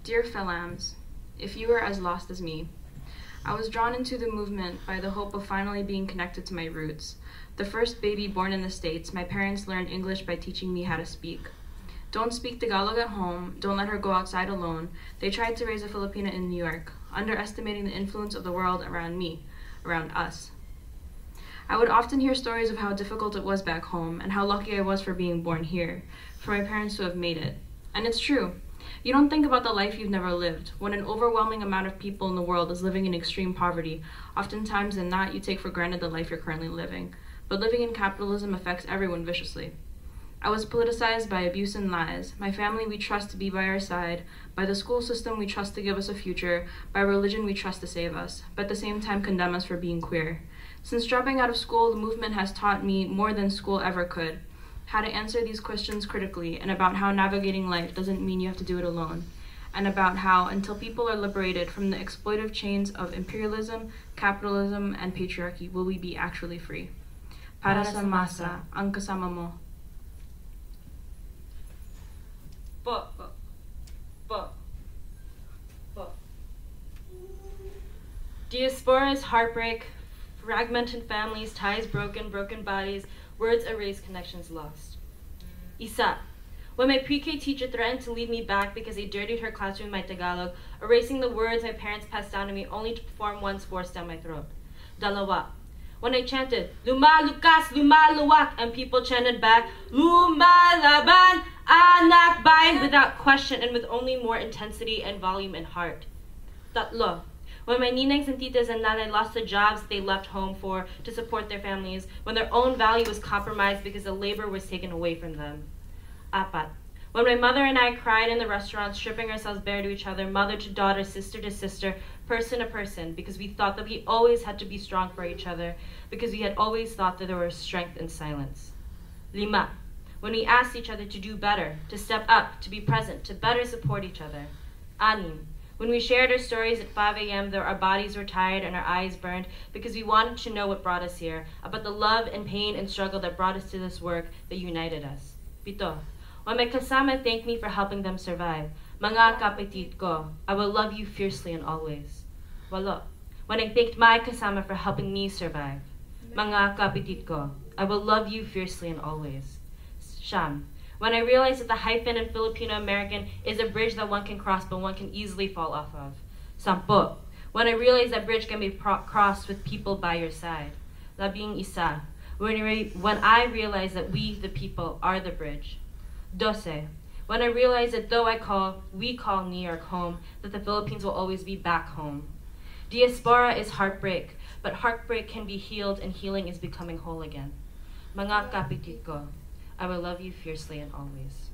Dear Philams, if you are as lost as me, I was drawn into the movement by the hope of finally being connected to my roots. The first baby born in the States, my parents learned English by teaching me how to speak. Don't speak Tagalog at home, don't let her go outside alone. They tried to raise a Filipina in New York, underestimating the influence of the world around me, around us. I would often hear stories of how difficult it was back home and how lucky I was for being born here, for my parents to have made it. And it's true. You don't think about the life you've never lived. When an overwhelming amount of people in the world is living in extreme poverty, oftentimes than not, you take for granted the life you're currently living. But living in capitalism affects everyone viciously. I was politicized by abuse and lies. My family we trust to be by our side, by the school system we trust to give us a future, by religion we trust to save us, but at the same time condemn us for being queer. Since dropping out of school, the movement has taught me more than school ever could. How to answer these questions critically, and about how navigating life doesn't mean you have to do it alone, and about how, until people are liberated from the exploitive chains of imperialism, capitalism, and patriarchy, will we be actually free. Para sa masa, ang kasama mo. Po. Diaspora is heartbreak, fragmented families, ties broken, broken bodies, words erased, connections lost. Isa. When my pre-K teacher threatened to leave me back because I dirtied her classroom in my Tagalog, erasing the words my parents passed down to me only to perform ones forced down my throat. Dalawa. When I chanted, Lumalukas, lumaluwak, and people chanted back, Lumalaban, anak bayan, without question and with only more intensity and volume and heart. Tatlo. When my ninangs and titas and nanay lost the jobs they left home for to support their families, when their own value was compromised because the labor was taken away from them. Apat. When my mother and I cried in the restaurant, stripping ourselves bare to each other, mother to daughter, sister to sister, person to person, because we thought that we always had to be strong for each other, because we had always thought that there was strength in silence. Lima. When we asked each other to do better, to step up, to be present, to better support each other. Anim. When we shared our stories at 5 a.m., though our bodies were tired and our eyes burned, because we wanted to know what brought us here, about the love and pain and struggle that brought us to this work that united us. Pito. When my kasama thanked me for helping them survive, mga kapitit ko, I will love you fiercely and always. Walo. When I thanked my kasama for helping me survive, mga kapitit ko, I will love you fiercely and always. Siyam. When I realized that the hyphen in Filipino-American is a bridge that one can cross but one can easily fall off of. Sampo. When I realized that bridge can be crossed with people by your side. Labing isa. When I realized that we, the people, are the bridge. Dose. When I realized that though we call New York home, that the Philippines will always be back home. Diaspora is heartbreak, but heartbreak can be healed and healing is becoming whole again. Mga kapitit ko, I will love you fiercely and always.